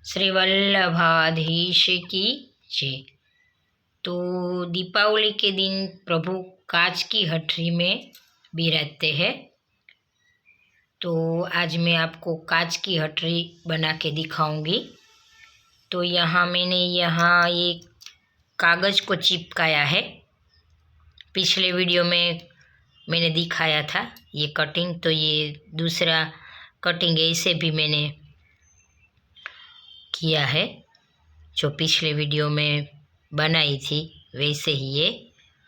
श्री वल्लभाधीश की जय। तो दीपावली के दिन प्रभु कांच की हटरी में बिराजते हैं। तो आज मैं आपको कांच की हटरी बना के दिखाऊंगी। तो यहाँ मैंने एक कागज़ को चिपकाया है। पिछले वीडियो में मैंने दिखाया था ये कटिंग, तो ये दूसरा कटिंग ऐसे भी मैंने किया है। जो पिछले वीडियो में बनाई थी वैसे ही ये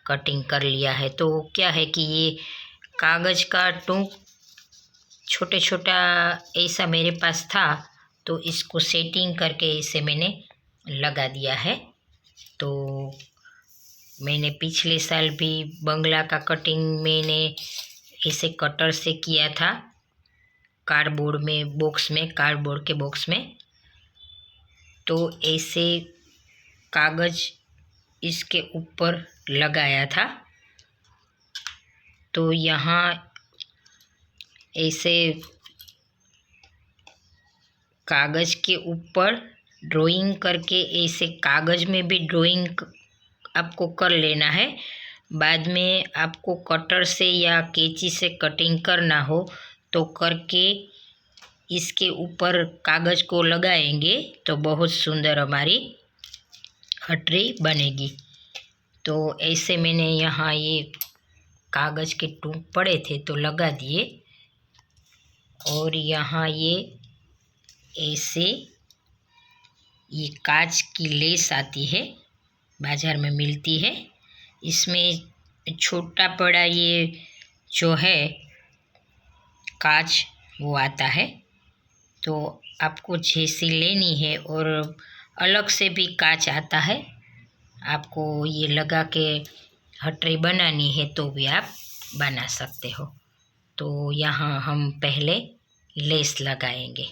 कटिंग कर लिया है। तो क्या है कि ये कागज़ का टूक छोटे छोटा ऐसा मेरे पास था, तो इसको सेटिंग करके इसे मैंने लगा दिया है। तो मैंने पिछले साल भी बंगला का कटिंग मैंने इसे कटर से किया था, कार्डबोर्ड के बॉक्स में। तो ऐसे कागज़ इसके ऊपर लगाया था। तो यहाँ ऐसे कागज़ के ऊपर ड्राइंग करके ऐसे कागज़ में भी ड्राइंग आपको कर लेना है। बाद में आपको कटर से या कैंची से कटिंग करना हो तो करके इसके ऊपर कागज़ को लगाएंगे तो बहुत सुंदर हमारी हटरी बनेगी। तो ऐसे मैंने यहाँ ये कागज़ के टूक पड़े थे तो लगा दिए। और यहाँ ये ऐसे ये कांच की लेस आती है, बाज़ार में मिलती है। इसमें छोटा बड़ा ये जो है कांच वो आता है। तो आपको जैसी लेनी है, और अलग से भी कांच आता है। आपको ये लगा के हटरी बनानी है तो भी आप बना सकते हो। तो यहाँ हम पहले लेस लगाएंगे।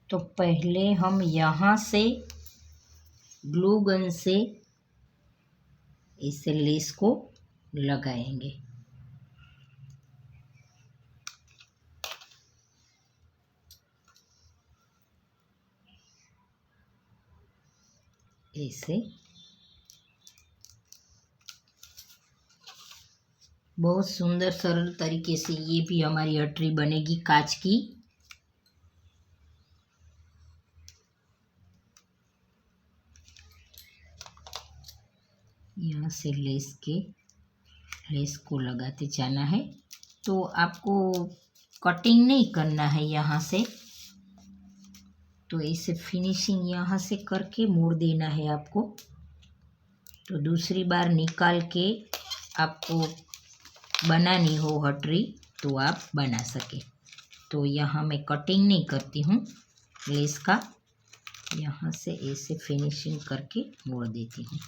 तो पहले हम यहाँ से ग्लू गन से इसे लेस को लगाएंगे। ऐसे बहुत सुंदर सरल तरीके से ये भी हमारी हटरी बनेगी कांच की। यहाँ से लेस को लगाते जाना है। तो आपको कटिंग नहीं करना है यहाँ से, तो इसे फिनिशिंग यहाँ से करके मोड़ देना है आपको। तो दूसरी बार निकाल के आपको बनानी हो हटरी तो आप बना सके। तो यहाँ मैं कटिंग नहीं करती हूँ लेस का, यहाँ से ऐसे फिनिशिंग करके मोड़ देती हूँ।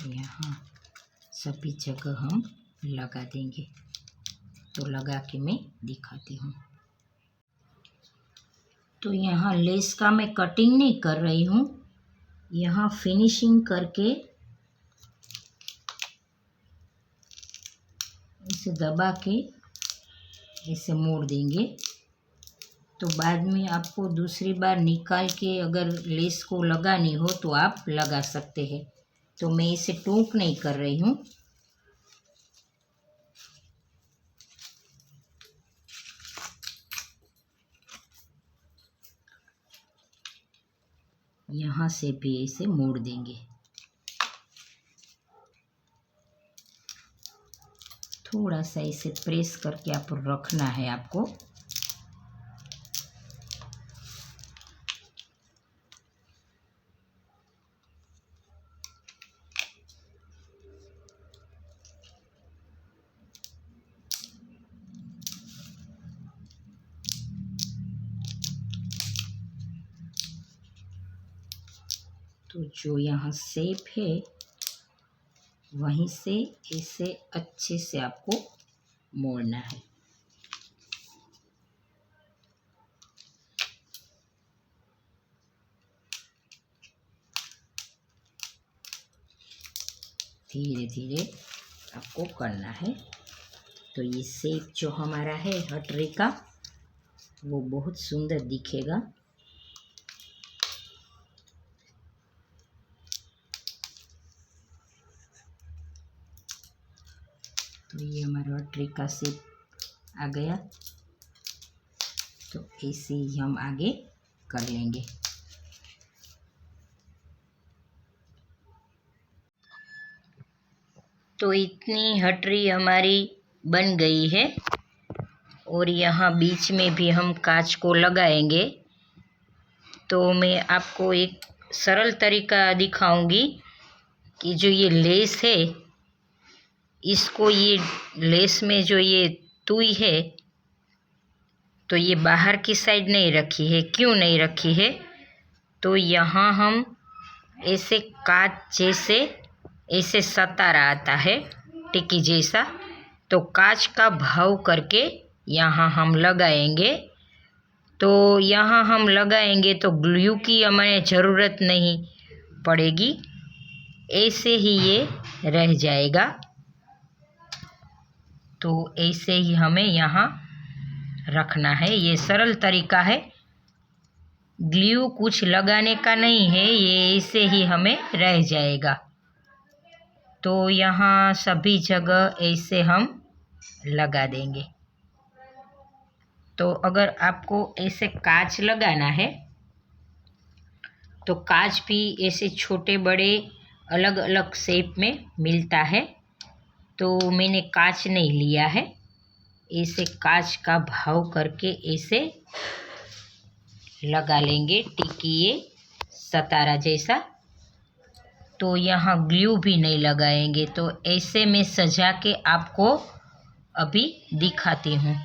यहाँ सभी जगह हम लगा देंगे। तो लगा के मैं दिखाती हूँ। तो यहाँ लेस का मैं कटिंग नहीं कर रही हूँ, यहाँ फिनिशिंग करके इसे दबा के इसे मोड़ देंगे। तो बाद में आपको दूसरी बार निकाल के अगर लेस को लगानी हो तो आप लगा सकते हैं। तो मैं इसे टूक नहीं कर रही हूँ। यहाँ से भी इसे मोड़ देंगे। थोड़ा सा इसे प्रेस करके आप रखना है आपको। तो जो यहाँ शेप है वहीं से इसे अच्छे से आपको मोड़ना है। धीरे धीरे आपको करना है। तो ये शेप जो हमारा है हटरी का वो बहुत सुंदर दिखेगा। तो ये हमारा हटरी का शेप आ गया। तो ऐसे ही हम आगे कर लेंगे। तो इतनी हटरी हमारी बन गई है और यहाँ बीच में भी हम कांच को लगाएंगे। तो मैं आपको एक सरल तरीका दिखाऊंगी कि जो ये लेस है इसको, ये लेस में जो ये तुई है तो ये बाहर की साइड नहीं रखी है। क्यों नहीं रखी है? तो यहाँ हम ऐसे कांच जैसे ऐसे सतारा आता है टिक्की जैसा, तो कांच का भाव करके यहाँ हम लगाएंगे। तो यहाँ हम लगाएंगे तो ग्लू की हमें ज़रूरत नहीं पड़ेगी, ऐसे ही ये रह जाएगा। तो ऐसे ही हमें यहाँ रखना है। ये सरल तरीका है, ग्लू कुछ लगाने का नहीं है, ये ऐसे ही हमें रह जाएगा। तो यहाँ सभी जगह ऐसे हम लगा देंगे। तो अगर आपको ऐसे कांच लगाना है तो कांच भी ऐसे छोटे बड़े अलग अलग शेप में मिलता है। तो मैंने कांच नहीं लिया है, ऐसे कांच का भाव करके ऐसे लगा लेंगे टिक्की ये सतारा जैसा। तो यहाँ ग्लू भी नहीं लगाएंगे। तो ऐसे में सजा के आपको अभी दिखाती हूँ।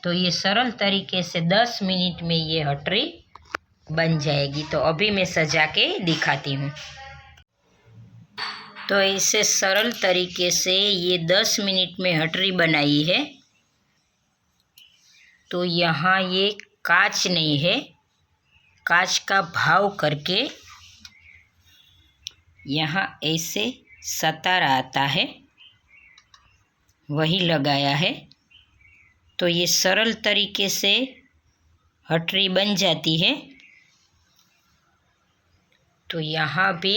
तो ये सरल तरीके से 10 मिनट में ये हटरी बन जाएगी। तो अभी मैं सजा के दिखाती हूँ। तो ऐसे सरल तरीके से ये 10 मिनट में हटरी बनाई है। तो यहाँ ये कांच नहीं है, कांच का भाव करके यहाँ ऐसे सतारा आता है वही लगाया है। तो ये सरल तरीके से हटरी बन जाती है। तो यहाँ भी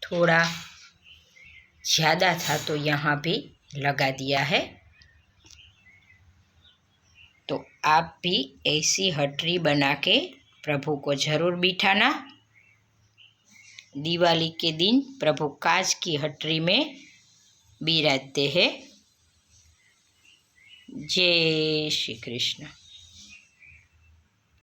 थोड़ा ज़्यादा था तो यहाँ भी लगा दिया है। तो आप भी ऐसी हटरी बना के प्रभु को ज़रूर बिठाना। दिवाली के दिन प्रभु कांच की हटरी में बिराजते हैं। जय श्री कृष्ण।